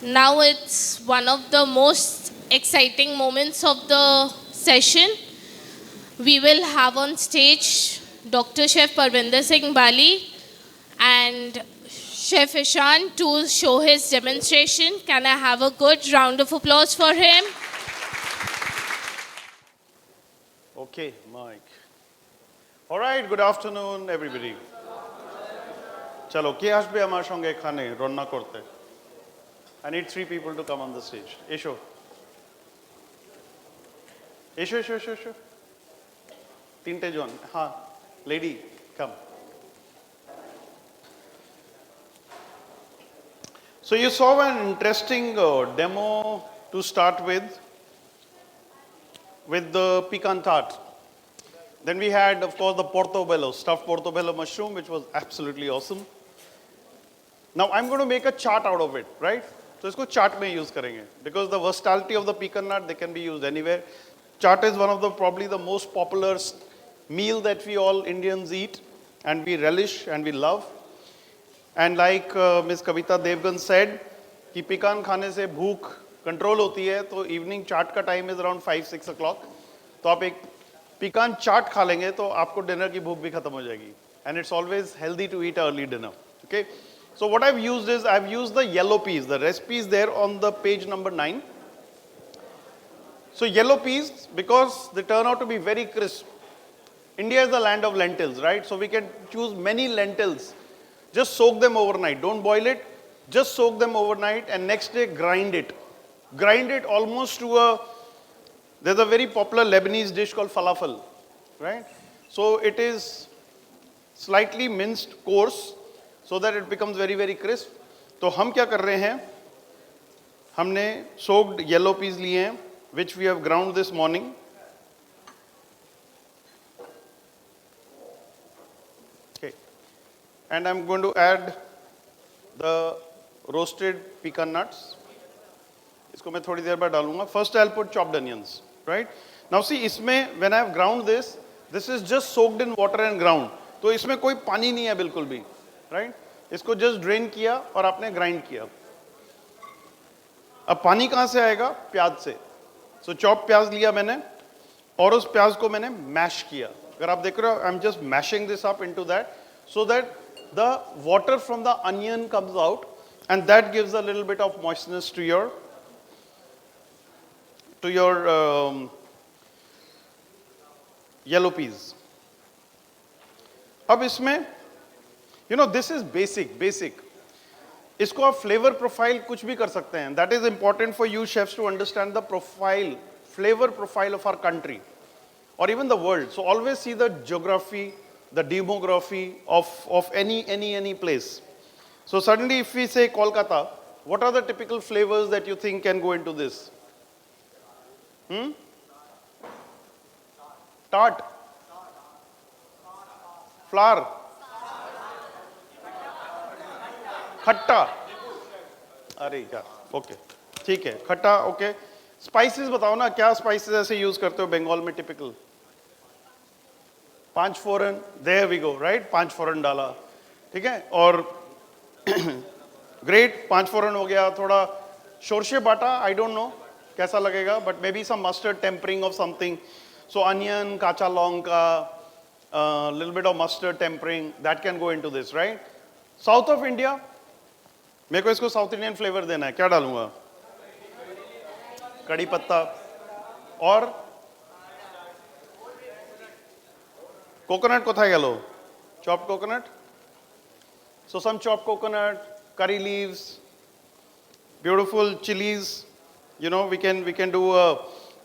Now it's one of the most exciting moments of the session. We will have on stage Dr. Chef Parvinder Singh Bali and Chef Ishan to show his demonstration. Can I have a good round of applause for him? Okay, Mike. All right, good afternoon, everybody. চলো কে আসবে আমার সঙ্গে এখানে রান্না করতে? I need 3 people to come on the stage. এসো এসো এসো এসো এসো তিনটে জন হ্যাঁ lady come. So you saw an interesting demo to start with the pecan tart. Then we had, of course, the portobello, stuffed portobello mushroom, which was absolutely awesome. Now I'm going to make a chart out of it, right? So इसको chart में use करेंगे because the versatility of the pecan nut, they can be used anywhere. Chaat is one of the probably the most popular meal that we all Indians eat and we relish and we love. And like Ms. Kavita Devgan said, कि pecan खाने से भूख control होती है तो evening chaat का time is around 5-6 o'clock. तो आप एक pecan chaat खा लेंगे तो आपको dinner की भूख भी खत्म हो जाएगी. And it's always healthy to eat early dinner. Okay. So what I've used is I've used the yellow peas. The recipe is there on the page number 9. So yellow peas, because they turn out to be very crisp. India is the land of lentils, right? So we can choose many lentils. Just soak them overnight. Don't boil it. Just soak them overnight and next day grind it. Grind it almost to there's a very popular Lebanese dish called falafel, right? So it is slightly minced coarse so that it becomes very, very crisp. तो हम क्या कर रहे हैं? हमने soaked yellow peas लिए हैं, which we have ground this morning. Okay. And I'm going to add the roasted pecan nuts. इसको मैं थोड़ी देर बाद डालूंगा. First I'll put chopped onions, right? Now see, इसमें when I've ground this is just soaked in water and ground. तो इसमें कोई पानी नहीं है बिल्कुल भी, right? इसको just drain किया और आपने grind किया. अब पानी कहाँ से आएगा? प्याज से. So chopped प्याज लिया मैंने और उस प्याज को मैंने mash किया. अगर आप देख रहे हो, I'm just mashing this up into that so that the water from the onion comes out and that gives a little bit of moistness to your yellow peas. अब इसमें this is basic. इसको आप flavor profile कुछ भी कर सकते हैं. That is important for you chefs to understand the flavor profile of our country or even the world. So always see the geography, the demography of any place. So suddenly if we say Kolkata, what are the typical flavors that you think can go into this? Tart, flour, खट्टा. अरे यार, okay, ठीक है, खट्टा, okay. Spices बताओ ना, क्या spices ऐसे यूज करते हो बंगाल में टिपिकल? 5 फोरन, देयर वी गो, राइट? 5 फोरन डाला, ठीक है. और ग्रेट, 5 फोरन हो गया. थोड़ा शोरशे बाटा, आई डोंट नो कैसा लगेगा, but may be some mustard tempering of something. So onion, काचा लौंगा, little bit of mustard tempering, that can go into this, right? South of India, मेरे को इसको साउथ इंडियन फ्लेवर देना है, क्या डालूंगा? कड़ी पत्ता और कोकोनट कोथाय गेलो? chopped coconut. So some chopped coconut, curry leaves, beautiful chilies. We can do a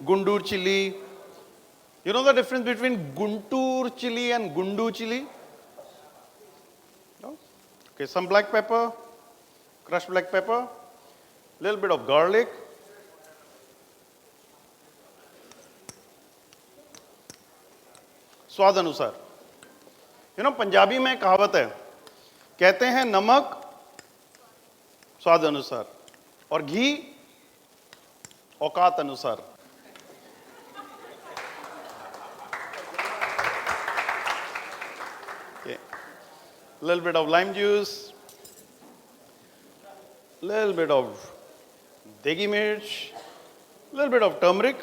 gundur chili. You know the difference between Guntur chili and Gundu chili? No? Okay, some black pepper, crushed black pepper, little bit of garlic. स्वाद अनुसार. पंजाबी में कहावत है, कहते हैं नमक स्वाद अनुसार और घी औकात अनुसार. Okay. Little bit of lime juice, little bit of degi mirch, a little bit of turmeric.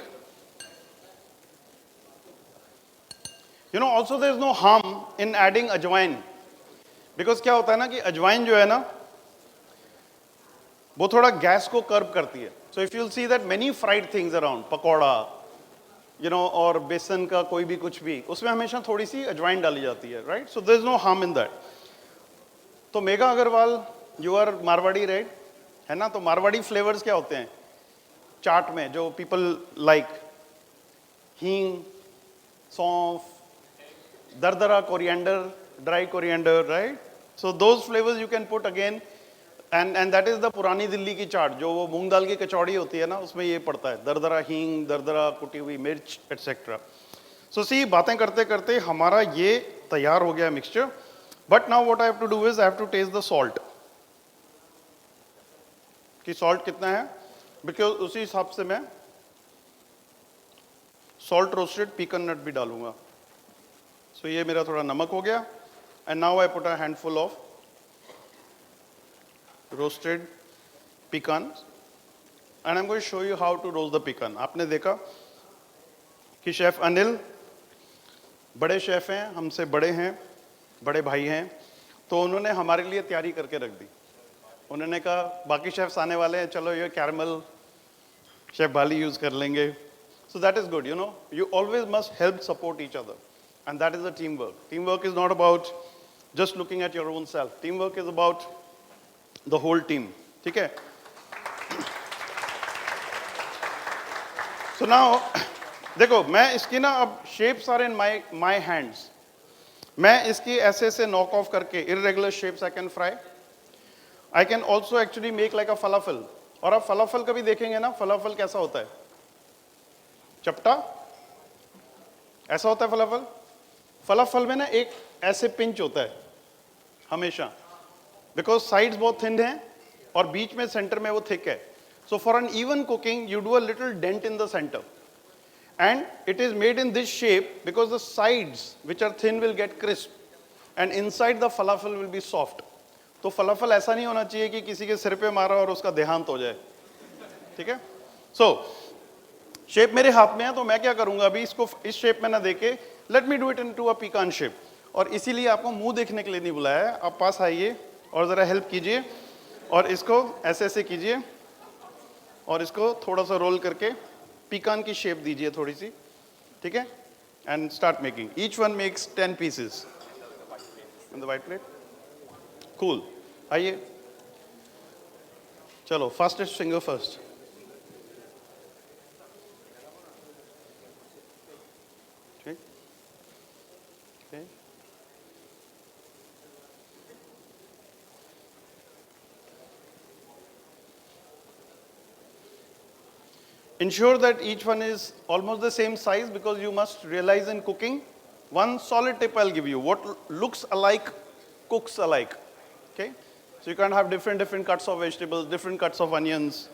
You know, also there is no harm in adding ajwain. Because क्या होता है ना कि अजवाइन जो है ना वो थोड़ा गैस को कर्ब करती है. So if you'll see that many fried things around, pakora, you know, और बेसन का कोई भी कुछ भी, उसमें हमेशा थोड़ी सी अजवाइन डाली जाती है, right? So there is no harm in that. तो Megha Agarwal, you are Marwari, right? है ना? तो मारवाड़ी फ्लेवर्स क्या होते हैं चाट में जो people like? हींग, सौंफ, dardara coriander, dry coriander, right? So those flavors you can put again, and that is the पुरानी दिल्ली की चाट जो वो मूंग दाल की कचौड़ी होती है ना उसमें ये पड़ता है दरदरा हींग, दरदरा कुटी हुई मिर्च एटसेट्रा. So see बातें करते करते हमारा ये तैयार हो गया mixture. But now what I have to do is I have to taste the salt. कि salt कितना है? Because उसी हिसाब से मैं salt roasted pecan nut भी डालूंगा. So ये मेरा थोड़ा नमक हो गया. And now I put a handful of roasted pecans. And I'm going to show you how to roast the pecan. आपने देखा कि शेफ अनिल बड़े शेफ हैं, हमसे बड़े हैं, बड़े भाई हैं, तो उन्होंने हमारे लिए तैयारी करके रख दी. उन्होंने कहा बाकी शेफ्स आने वाले हैं, चलो ये कैरमल शेफ बाली यूज कर लेंगे. So that is good, you know. You always must help support each other. And that is the teamwork. Teamwork is not about just looking at your own self. Teamwork is about the whole team. ठीक है? So now, देखो मैं इसकी ना अब shapes are in my hands. मैं इसकी ऐसे से knock off करके irregular shapes I can fry. I can also actually make like a falafel. और आप falafel कभी देखेंगे ना, falafel कैसा होता है? चपटा ऐसा होता है falafel. falafel में ना एक ऐसे pinch होता है हमेशा. Because sides बहुत thin हैं और बीच में center में वो thick है. So for an even cooking, you do a little dent in the center. And it is made in this shape because the sides, which are thin, will get crisp. And inside the falafel will be soft. तो falafel ऐसा नहीं होना चाहिए कि किसी के सिर पे मारा और उसका देहांत हो जाए. ठीक है? So, शेप मेरे हाथ में है तो मैं क्या करूंगा अभी इसको इस शेप में ना देके let me do it into a pecan shape. और इसीलिए आपको मुंह देखने के लिए नहीं बुलाया है. आप पास आइए और ज़रा हेल्प कीजिए और इसको ऐसे ऐसे कीजिए और इसको थोड़ा सा रोल करके पीकान की शेप दीजिए थोड़ी सी. ठीक है? And start making. Each one makes 10 pieces in the white plate. Cool. आइए चलो फास्टेस्ट फिंगर फर्स्ट. ठीक. Okay. Ensure that each one is almost the same size because you must realize in cooking, one solid tip I'll give you. What looks alike, cooks alike. Okay? So you can't have different cuts of vegetables, different cuts of onions.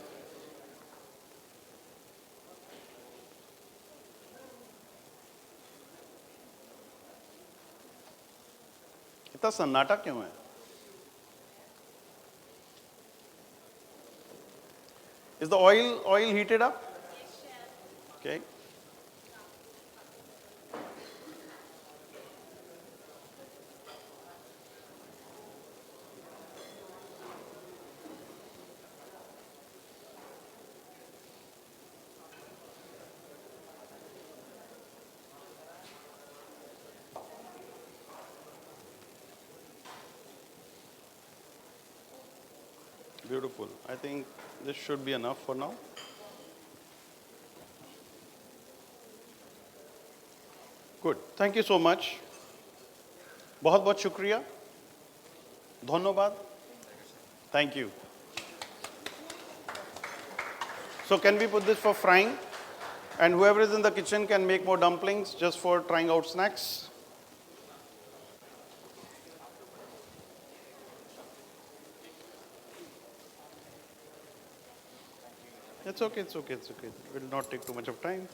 इतना सन्नाटा क्यों है? Is the oil heated up? Okay. Beautiful. I think this should be enough for now. Good. Thank you so much. बहुत बहुत शुक्रिया. धन्यवाद. Thank you. So can we put this for frying? And whoever is in the kitchen can make more dumplings just for trying out snacks. It's okay. It will not take too much of time.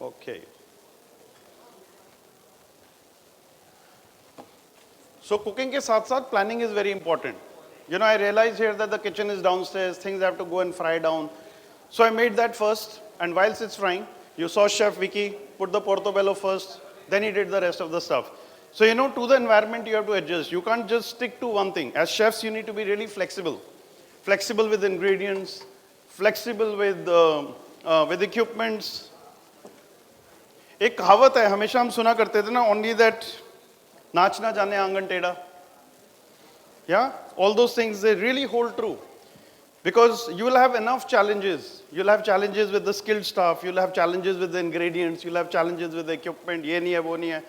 Okay. So cooking के साथ साथ planning is very important. You know, I realized here that the kitchen is downstairs, things have to go and fry down. So I made that first, and whilst it's frying, you saw Chef Vicky put the portobello first, then he did the rest of the stuff. So, you know, to the environment you have to adjust. You can't just stick to one thing. As chefs, you need to be really flexible. Flexible with ingredients, flexible with equipments. एक कहावत है, हमेशा हम सुना करते थे ना, only that नाच ना जाने आंगन टेढ़ा. Yeah, all those things, they really hold true. Because you will have enough challenges. You'll have challenges with the skilled staff, you'll have challenges with the ingredients, you'll have challenges with the equipment, ye nahi hai, wo nahi hai.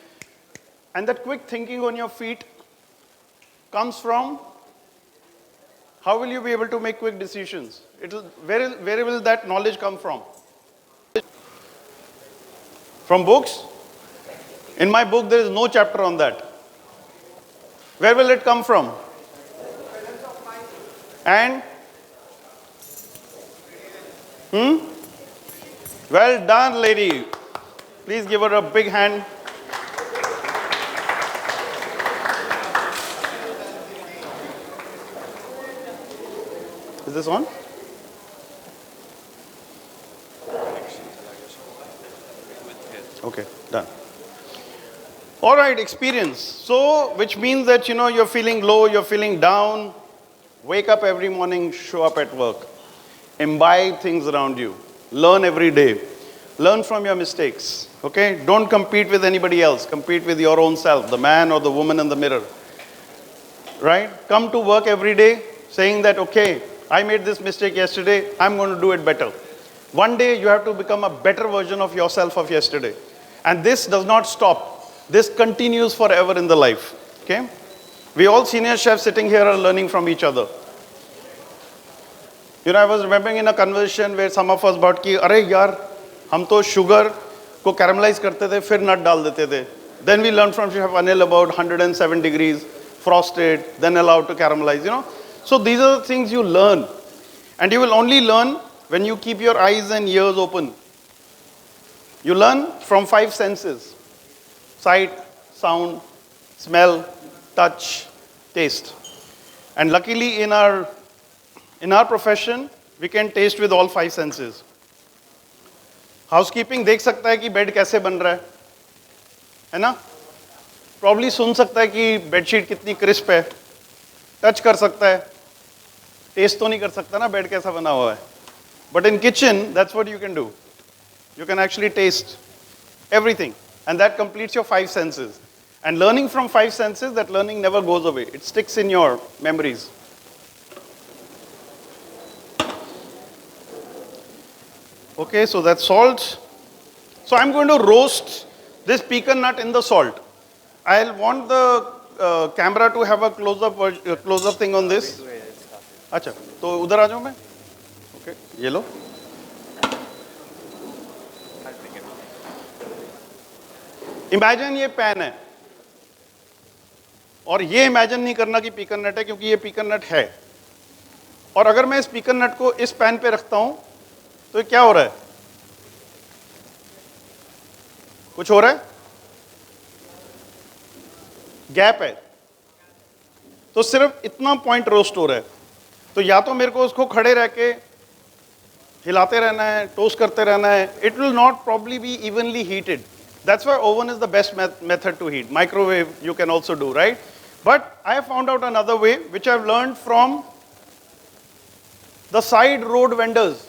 And that quick thinking on your feet comes from how will you be able to make quick decisions? Where will that knowledge come from? From books? In my book, there is no chapter on that. Where will it come from? And? Well done, lady. Please give her a big hand. Is this on? Okay, done. All right, experience. So, which means that, you know, you're feeling low, you're feeling down. Wake up every morning, show up at work. Imbibe things around you. Learn every day. Learn from your mistakes. Okay? Don't compete with anybody else. Compete with your own self, the man or the woman in the mirror. Right? Come to work every day saying that, okay, I made this mistake yesterday, I'm going to do it better. One day you have to become a better version of yourself of yesterday. And this does not stop. This continues forever in the life. Okay? We all senior chefs sitting here are learning from each other. You know, I was remembering in a conversation where some of us brought ki, अरे यार, हम तो sugar को caramelize करते थे, फिर nut डाल देते थे. Then we learned from Chef Anil about 107 degrees, frosted, then allowed to caramelize, you know. So these are the things you learn. And you will only learn when you keep your eyes and ears open. You learn from 5 senses. Sight, sound, smell, touch, taste. And luckily in our profession, we can taste with all 5 senses. Housekeeping देख सकता है कि bed कैसे बन रहा है ना? Probably सुन सकता है कि बेडशीट कितनी क्रिस्प है. टच कर सकता है. टेस्ट तो नहीं कर सकता ना बेड कैसा बना हुआ है. But in kitchen, that's what you can do. You can actually taste everything. And that completes your 5 senses. And learning from 5 senses, that learning never goes away. It sticks in your memories. Okay, so that's salt. So I'm going to roast this pecan nut in the salt. I'll want the camera to have a close-up thing on this. अच्छा, तो उधर आ जाऊँ मैं? Okay, ये लो. Imagine ये pan है. और ये इमेजिन नहीं करना कि पीकन नट है, क्योंकि ये पीकन नट है. और अगर मैं इस पीकन नट को इस पैन पे रखता हूं तो क्या हो रहा है? कुछ हो रहा है? गैप है. तो सिर्फ इतना पॉइंट रोस्ट हो रहा है. तो या तो मेरे को उसको खड़े रह के हिलाते रहना है, टोस्ट करते रहना है. It will not probably be evenly heated. That's why oven is the best method to heat. Microwave you can also do, right? But I have found out another way which I've learned from the side road vendors.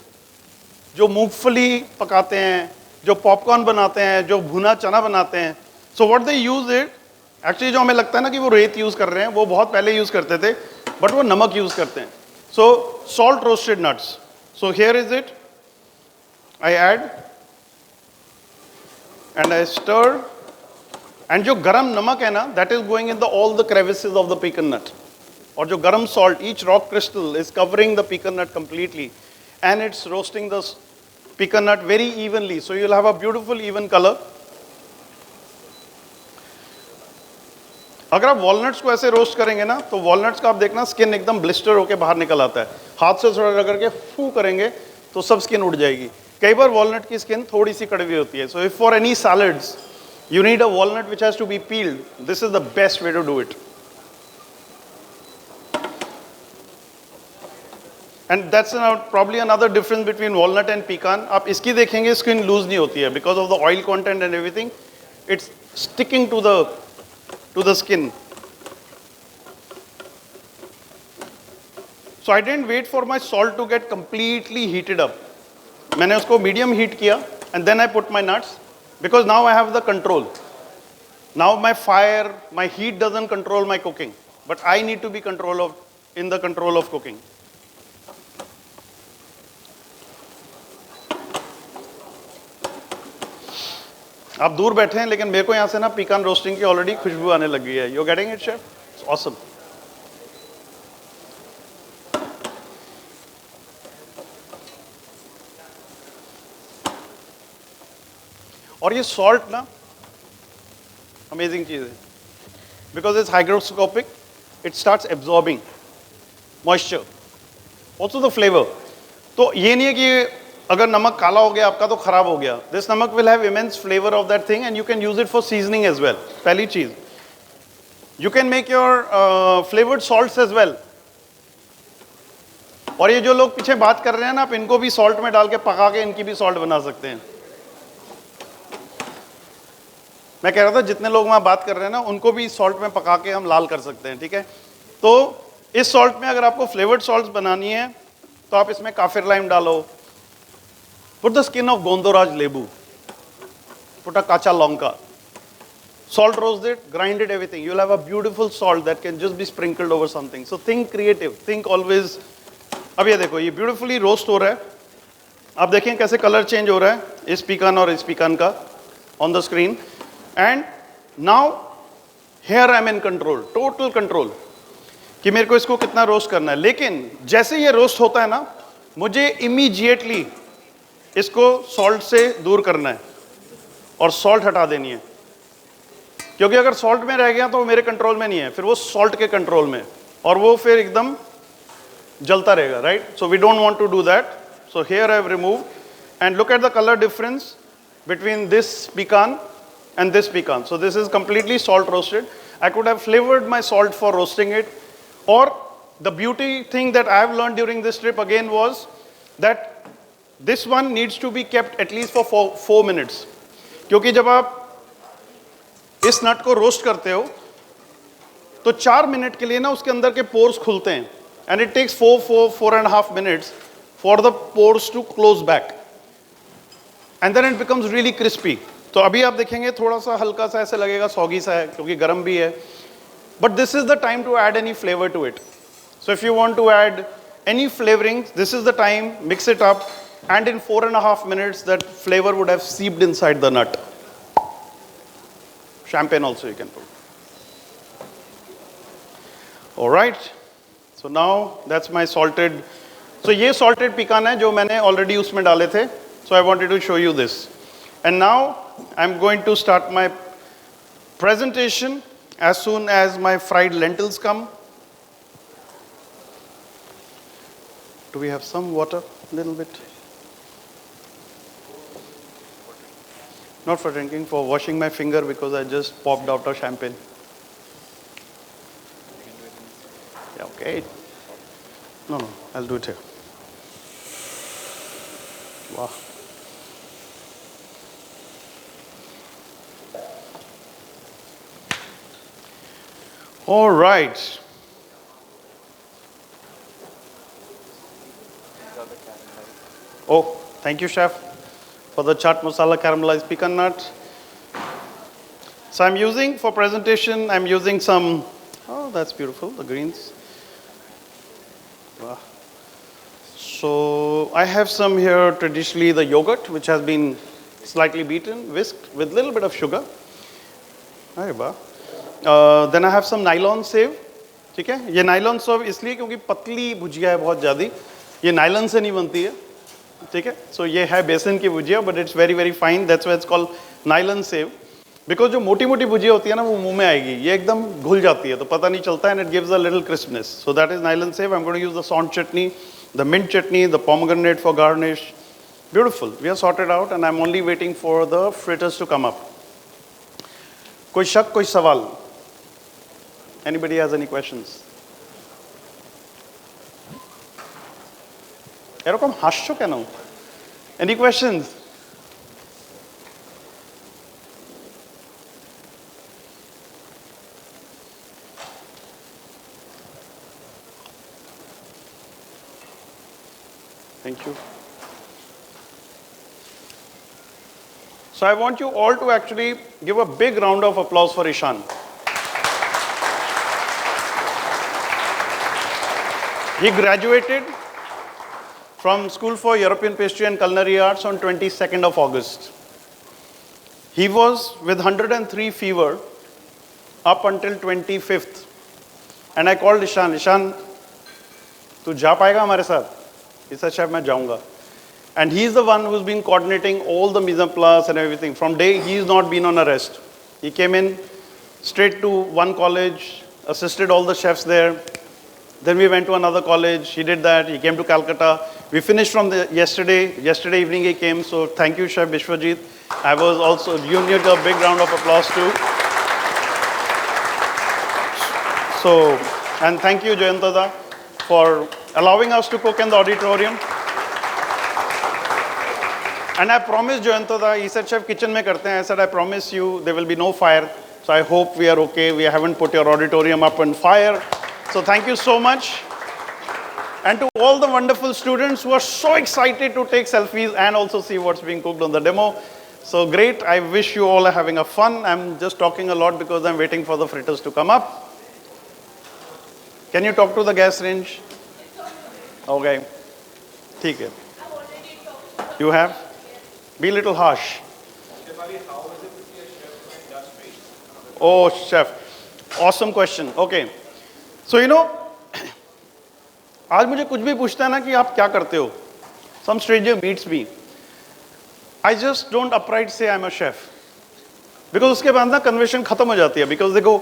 जो मूंगफली पकाते हैं, जो popcorn बनाते हैं, जो भुना चना बनाते हैं. So what they use it, actually जो हमें लगता है ना कि वो रेत यूज कर रहे हैं, वो बहुत पहले यूज करते थे, but वो नमक यूज करते हैं. So salt roasted nuts. So here is it. I add and I stir, and जो गरम नमक है ना, that is going in all the crevices of the pecan nut. और जो गरम salt, each rock crystal is covering the pecan nut completely, and it's roasting the pecan nut very evenly, so you'll have a beautiful even color. अगर आप walnuts को ऐसे roast करेंगे ना, तो वॉलनट्स का आप देखना स्किन एकदम ब्लिस्टर होके बाहर निकल आता है. हाथ से थोड़ा रगड़ के फू करेंगे तो सब स्किन उड़ जाएगी. कई बार वॉलनट की स्किन थोड़ी सी कड़वी होती है. So if for any salads you need a walnut which has to be peeled, this is the best way to do it. And that's probably another difference between walnut and pecan. आप इसकी देखेंगे skin loose नहीं होती है because of the oil content and everything. It's sticking to the skin. So I didn't wait for my salt to get completely heated up. मैंने उसको medium heat किया and then I put my nuts because now I have the control. Now my fire, my heat doesn't control my cooking, but I need to be in the control of cooking. आप दूर बैठे हैं लेकिन मेरे को यहाँ से ना pecan roasting की already खुशबू आने लगी है. You're getting it, chef? It's awesome. और ये salt ना amazing चीज़ है. Because it's hygroscopic, it starts absorbing moisture. Also the flavor. तो ये नहीं है कि अगर नमक काला हो गया आपका तो खराब हो गया. This namak will have immense flavor of that thing and you can use it for seasoning as well. पहली चीज़. You can make your flavored salts as well. और ये जो लोग पीछे बात कर रहे हैं ना आप इनको भी salt में डाल के पका के इनकी भी salt बना सकते हैं. मैं कह रहा था जितने लोग वहाँ बात कर रहे हैं ना उनको भी सॉल्ट में पका के हम लाल कर सकते हैं, ठीक है. तो इस सॉल्ट में अगर आपको फ्लेवर्ड सॉल्ट्स बनानी है तो आप इसमें काफिर लाइम डालो, पुट द स्किन ऑफ गोंदोराज लेबू, पुट अ काचा लौंका, salt roast it, grind it, everything. You'll have a beautiful salt that can just be sprinkled over something. So think creative, think always. अब ये देखो ये beautifully roast हो रहा है. आप देखें कैसे कलर चेंज हो रहा है इस पीकान और इस पीकान का on the screen. And now here I am in control, total control कि मेरे को इसको कितना रोस्ट करना है. लेकिन जैसे ये रोस्ट होता है ना मुझे इमीडिएटली इसको सॉल्ट से दूर करना है और सॉल्ट हटा देनी है, क्योंकि अगर सॉल्ट में रह गया तो वो मेरे कंट्रोल में नहीं है, फिर वो सॉल्ट के कंट्रोल में और वो फिर एकदम जलता रहेगा, right. So we don't want to do that. So here I have removed and look at the colour difference between this pecan and this pecan. So this is completely salt roasted. I could have flavored my salt for roasting it. Or the beauty thing that I have learned during this trip again was that this one needs to be kept at least for 4 minutes. क्योंकि जब आप इस नट को roast करते हो तो 4 minute के लिए ना उसके अंदर के पोर्स खुलते हैं. And it takes 4.5 minutes for the pores to close back. And then it becomes really crispy. तो अभी आप देखेंगे थोड़ा सा हल्का सा ऐसे लगेगा सॉगी सा है क्योंकि गर्म भी है. But this is the time to add any flavour to it. So if you want to add any flavouring this is the time, mix it up and in 4.5 minutes that flavor would have seeped inside the nut. Champagne also you can put. All right, so now that's my salted. So ये salted pecan है जो मैंने already उसमें डाले थे. So I wanted to show you this. And now I'm going to start my presentation as soon as my fried lentils come. Do we have some water? A little bit. Not for drinking, for washing my finger because I just popped out a champagne. Yeah, okay. No, I'll do it here. Wow. All right. Oh, thank you, chef, for the chaat masala caramelized pecan nut. So I'm using, for presentation, I'm using some, oh, that's beautiful, the greens. Wow. So I have some here, traditionally the yogurt, which has been slightly beaten, whisked with a little bit of sugar. Then I have some nylon save. ठीक है, ये nylon सर्व इसलिए क्योंकि पतली भुजिया है बहुत ज़्यादा, ये नाइलॉन से नहीं बनती है, ठीक है. सो ये है बेसन की bhujia but it's very very fine, that's why it's called nylon sev. Because जो मोटी मोटी भुजिया होती है ना वो मुंह में आएगी, ये एकदम घुल जाती है तो पता नहीं चलता है, and it gives a little crispness. So that is nylon sev. I am going to use the saunth chutney, the mint chutney, the pomegranate for garnish. Beautiful, we are sorted out and I am only waiting for the fritters to come up. कोई शक, कोई सवाल? Anybody has any questions? এরকম হাসছো কেন? Any questions? Thank you. So I want you all to actually give a big round of applause for Ishan. He graduated from School for European Pastry and Culinary Arts on 22nd of August. He was with 103 fever up until 25th. And I called Ishan, Ishan, tu ja payega hamare sath? He said, Chef, main jaunga. And he's the one who's been coordinating all the mise en place and everything. From day, he's not been on a rest. He came in straight to one college, assisted all the chefs there. Then we went to another college. He did that. He came to Calcutta. We finished from yesterday. Yesterday evening he came. So thank you, Chef Vishwajit. I was also, you need a big round of applause too. So, and thank you, Jayantada, for allowing us to cook in the auditorium. And I promised Jayantada, he said, Chef, kitchen mein karte hain. I said, I promise you there will be no fire. So I hope we are okay. We haven't put your auditorium up on fire. So thank you so much. And to all the wonderful students who are so excited to take selfies and also see what's being cooked on the demo. So great. I wish you all are having a fun. I'm just talking a lot because I'm waiting for the fritters to come up. Can you talk to the gas range? Okay. ठीक है. You have? Be a little harsh. Oh, chef. Awesome question. Okay. So, you know, आज मुझे कुछ भी पूछता है ना कि आप क्या करते हो. Some stranger meets me. I just don't upright say I'm a chef. Because उसके बाद ना conversation खत्म हो जाती है. Because they go,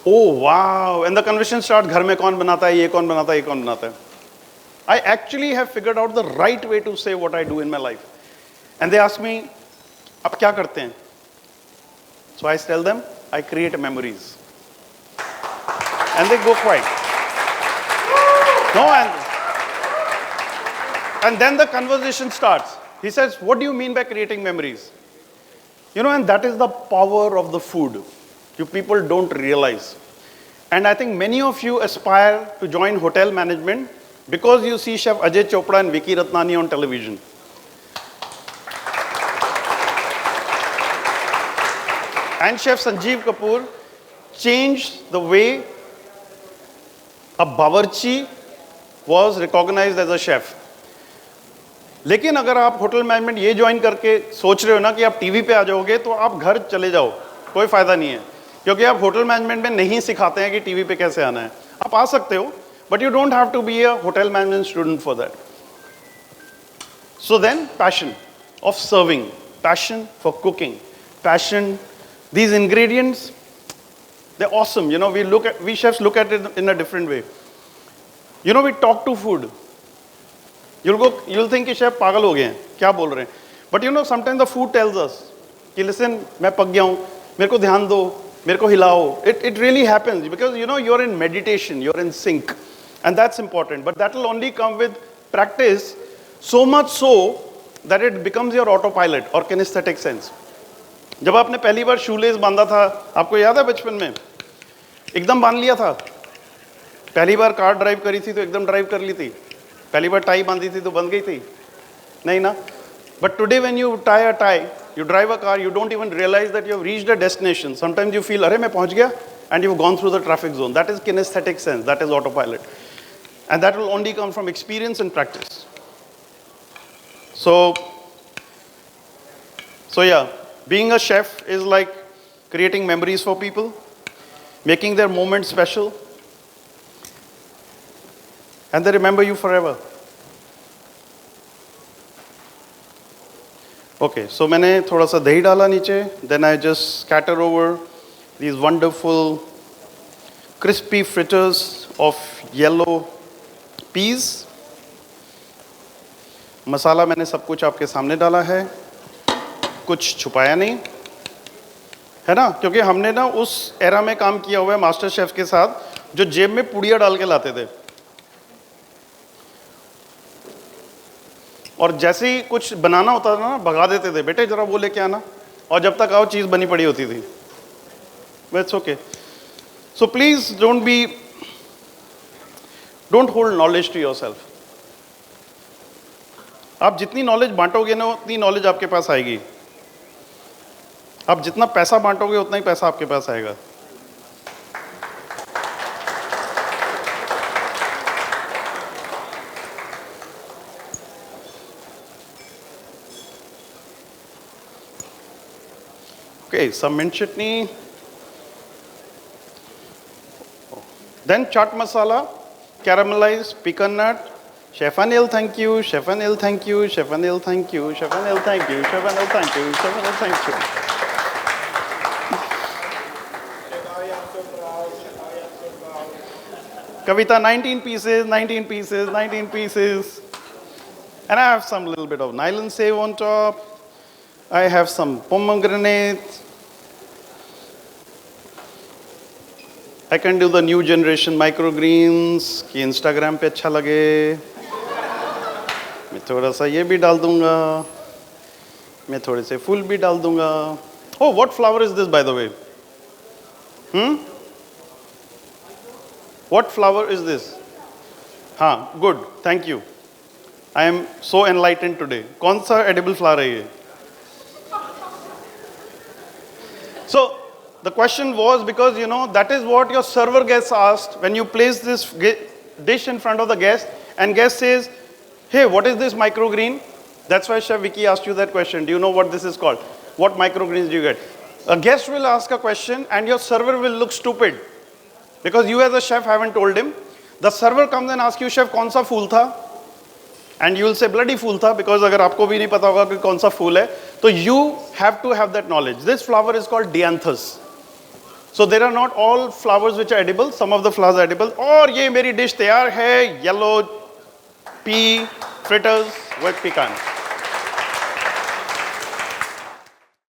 oh wow, and the conversation start, घर में कौन बनाता है, ये कौन बनाता है, ये कौन बनाता है. I actually have figured out the right way to say what I do in my life. And they ask me, आप क्या करते हैं? So I tell them, I create memories. And they go quiet. No, and then the conversation starts. He says, what do you mean by creating memories? You know, and that is the power of the food. You people don't realize. And I think many of you aspire to join hotel management because you see Chef Ajay Chopra and Vicky Ratnani on television. And Chef Sanjeev Kapoor changed the way a bawarchi was recognized as a chef. लेकिन अगर आप hotel management ये join करके सोच रहे हो ना कि आप टीवी पे आ जाओगे तो आप घर चले जाओ, कोई फायदा नहीं है, क्योंकि आप होटल मैनेजमेंट में नहीं सिखाते हैं कि टीवी पे कैसे आना है. आप आ सकते हो, but you don't have to be a hotel management student for that. So then passion of serving, passion for cooking, passion, these ingredients, they're awesome. You know, we chefs look at it in a different way. You know, we talk to food. You'll think कि chef पागल हो गए हैं, क्या बोल रहे हैं? But you know, sometimes the food tells us कि listen, मैं पक गया हूँ, मेरे को ध्यान दो, मेरे को हिलाओ. It really happens because you know you're in meditation, you're in sync, and that's important. But that will only come with practice, so much so that it becomes your autopilot or kinesthetic sense. जब आपने पहली बार shoelace बांधा था, आपको याद है बचपन में? एकदम बांध लिया था. पहली बार कार ड्राइव करी थी तो एकदम ड्राइव कर ली थी. पहली बार टाई बांधी थी तो बंध गई थी, नहीं ना? But today when you tie a tie, you drive a car, you don't even realise that you have reached a destination. Sometimes you feel, अरे मैं पहुंच गया, and you have gone through the traffic zone. That is kinesthetic sense, that is autopilot, and that will only come from experience and practice. So yeah, being a chef is like creating memories for people, making their moments special, and they remember you forever. Okay, so मैंने थोड़ा सा दही डाला नीचे, then I just scatter over these wonderful crispy fritters of yellow peas. मसाला मैंने सब कुछ आपके सामने डाला है, कुछ छुपाया नहीं है ना, क्योंकि हमने ना उस एरा में काम किया हुआ है मास्टर शेफ के साथ जो जेब में पुड़िया डाल के लाते थे. और जैसे ही कुछ बनाना होता था ना, भगा देते थे, बेटे जरा वो लेके आना, और जब तक आओ चीज़ बनी पड़ी होती थी. It's okay. So please don't hold knowledge to yourself. आप जितनी नॉलेज बांटोगे ना, उतनी नॉलेज आपके पास आएगी. आप जितना पैसा बांटोगे, उतना ही पैसा आपके पास आएगा. Okay, some mint chutney. Then chaat masala, caramelized pecan nut. Chef Anil, thank you. Chef Anil, thank you. Chef Anil, thank you. Chef Anil, thank you. Chef Anil, thank you. Chef Anil, thank you. Kavita, 19 pieces, 19 pieces, 19 pieces. And I have some little bit of nylon save on top. I have some pomegranate. I can do the new generation microgreens कि Instagram पे अच्छा लगे. मैं थोड़ा सा ये भी डाल दूंगा. मैं थोड़े से फूल भी डाल दूंगा. Oh, what flower is this, by the way? What flower is this? हाँ, good. Thank you. I am so enlightened today. कौन सा edible flower है ये? So the question was, because you know that is what your server gets asked when you place this dish in front of the guest, and guest says, "Hey, what is this microgreen?" That's why Chef Vicky asked you that question. Do you know what this is called? What microgreens do you get? A guest will ask a question and your server will look stupid because you as a chef haven't told him. The server comes and asks you, "Chef, कौन सा फूल था?" And you will say bloody फूल था, because अगर आपको भी नहीं पता होगा कि कौन सा फूल है, तो you have to have that knowledge. This flower is called dianthus. So there are not all flowers which are edible. Some of the flowers are edible. और ये मेरी डिश तैयार है, yellow pea fritters with pecan.